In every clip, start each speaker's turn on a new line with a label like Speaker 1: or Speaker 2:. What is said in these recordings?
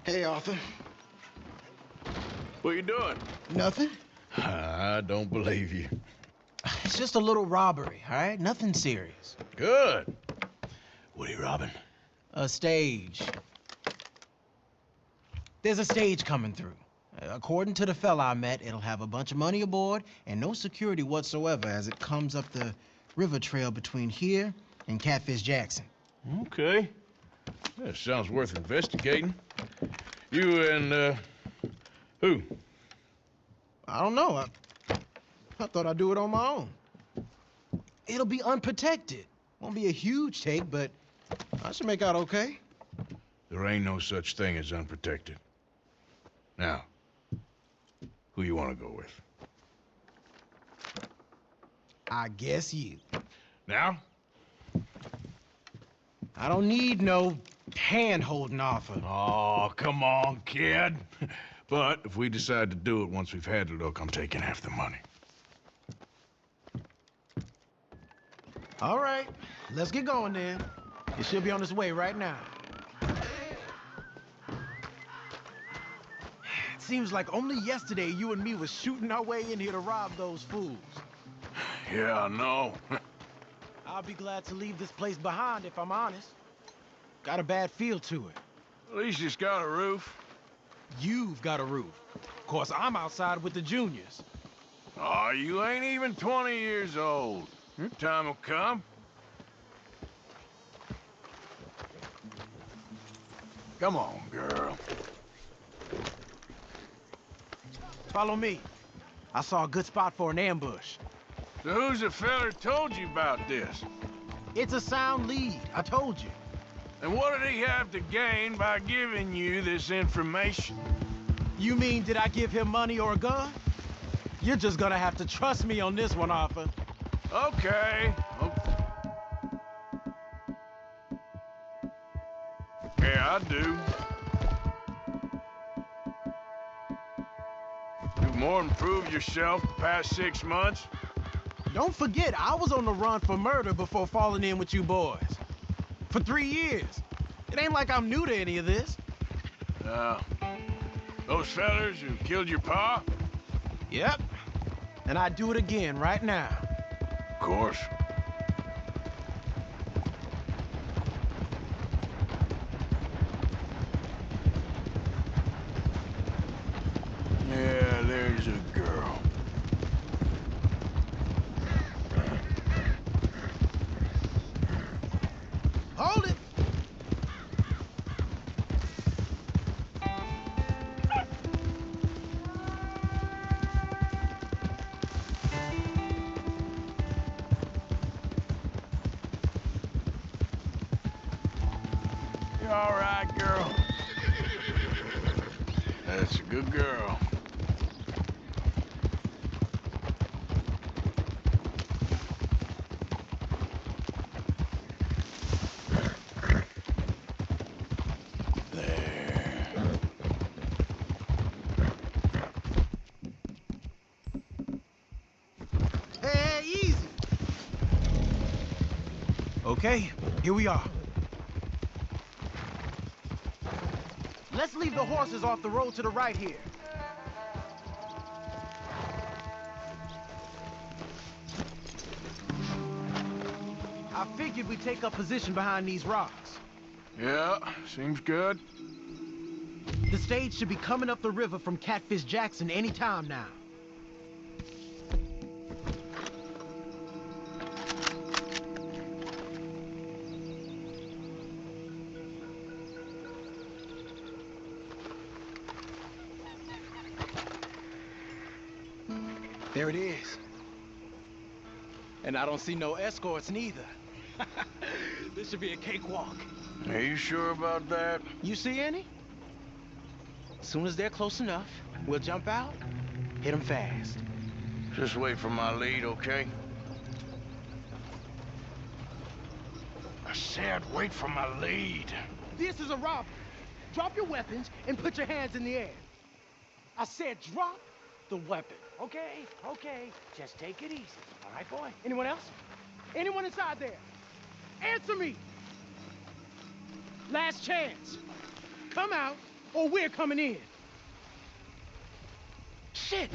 Speaker 1: Hey, Arthur.
Speaker 2: What you doing?
Speaker 1: Nothing.
Speaker 2: I don't believe you.
Speaker 1: It's just a little robbery, all right? Nothing serious.
Speaker 2: Good. What are you robbing?
Speaker 1: A stage. There's a stage coming through. According to the fella I met, it'll have a bunch of money aboard and no security whatsoever as it comes up the river trail between here and Catfish Jackson.
Speaker 2: Okay. That sounds worth investigating. You and, who?
Speaker 1: I don't know. I thought I'd do it on my own. It'll be unprotected. Won't be a huge take, but I should make out okay.
Speaker 2: There ain't no such thing as unprotected. Now, who you want to go with?
Speaker 1: I guess you.
Speaker 2: Now?
Speaker 1: I don't need no hand-holding offer.
Speaker 2: Oh, come on, kid. But if we decide to do it once we've had a look, I'm taking half the money.
Speaker 1: All right, let's get going then. It should be on its way right now. It seems like only yesterday you and me was shooting our way in here to rob those fools.
Speaker 2: Yeah, I know.
Speaker 1: I'll be glad to leave this place behind if I'm honest. Got a bad feel to it.
Speaker 2: At least it's got a roof.
Speaker 1: You've got a roof. Of course, I'm outside with the juniors.
Speaker 2: Oh, you ain't even 20 years old. Your time will come. Come on, girl.
Speaker 1: Follow me. I saw a good spot for an ambush.
Speaker 2: So who's the feller told you about this?
Speaker 1: It's a sound lead, I told you.
Speaker 2: And what did he have to gain by giving you this information?
Speaker 1: You mean, did I give him money or a gun? You're just gonna have to trust me on this one, Arthur.
Speaker 2: Okay. Yeah, I do. You more improved yourself the past 6 months?
Speaker 1: Don't forget, I was on the run for murder before falling in with you boys. For 3 years. It ain't like I'm new to any of this.
Speaker 2: Those fellers who killed your pa?
Speaker 1: Yep. And I'd do it again right now.
Speaker 2: Of course. Yeah, there's a girl.
Speaker 1: Hold it!
Speaker 2: You all right, girl? That's a good girl.
Speaker 1: Hey, easy! Okay, here we are. Let's leave the horses off the road to the right here. I figured we'd take up position behind these rocks.
Speaker 2: Yeah, seems good.
Speaker 1: The stage should be coming up the river from Catfish Jackson any time now. There it is. And I don't see no escorts neither. This should be a cakewalk.
Speaker 2: Are you sure about that?
Speaker 1: You see any? As soon as they're close enough, we'll jump out, hit them fast.
Speaker 2: Just wait for my lead, okay? I said wait for my lead.
Speaker 1: This is a robbery. Drop your weapons and put your hands in the air. I said drop
Speaker 3: the weapon. Okay, okay. Just take it easy. All right, boy? Anyone else? Anyone inside there? Answer me! Last chance. Come out, or we're coming in. Shit!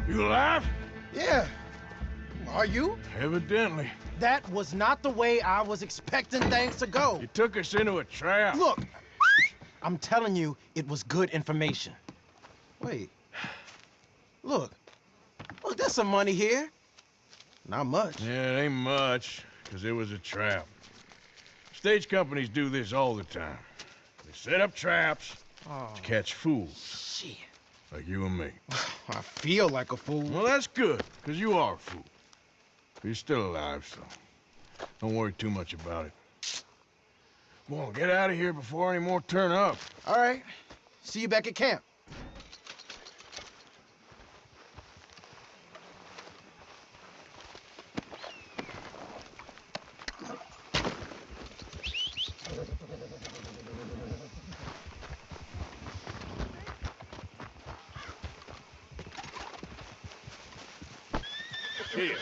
Speaker 2: You alive?
Speaker 1: Yeah. Are you?
Speaker 2: Evidently.
Speaker 1: That was not the way I was expecting things to go.
Speaker 2: You took us into a trap.
Speaker 1: Look, I'm telling you, it was good information. Wait. Look, there's some money here. Not much.
Speaker 2: Yeah, it ain't much, because it was a trap. Stage companies do this all the time. They set up traps to catch fools.
Speaker 1: Shit.
Speaker 2: Like you and me.
Speaker 1: I feel like a fool.
Speaker 2: Well, that's good, because you are a fool. But you're still alive, so don't worry too much about it. Come on, get out of here before any more turn up.
Speaker 1: All right. See you back at camp.
Speaker 2: Here.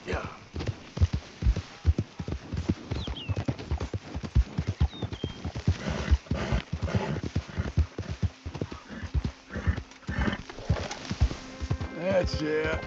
Speaker 2: Yeah. That's it.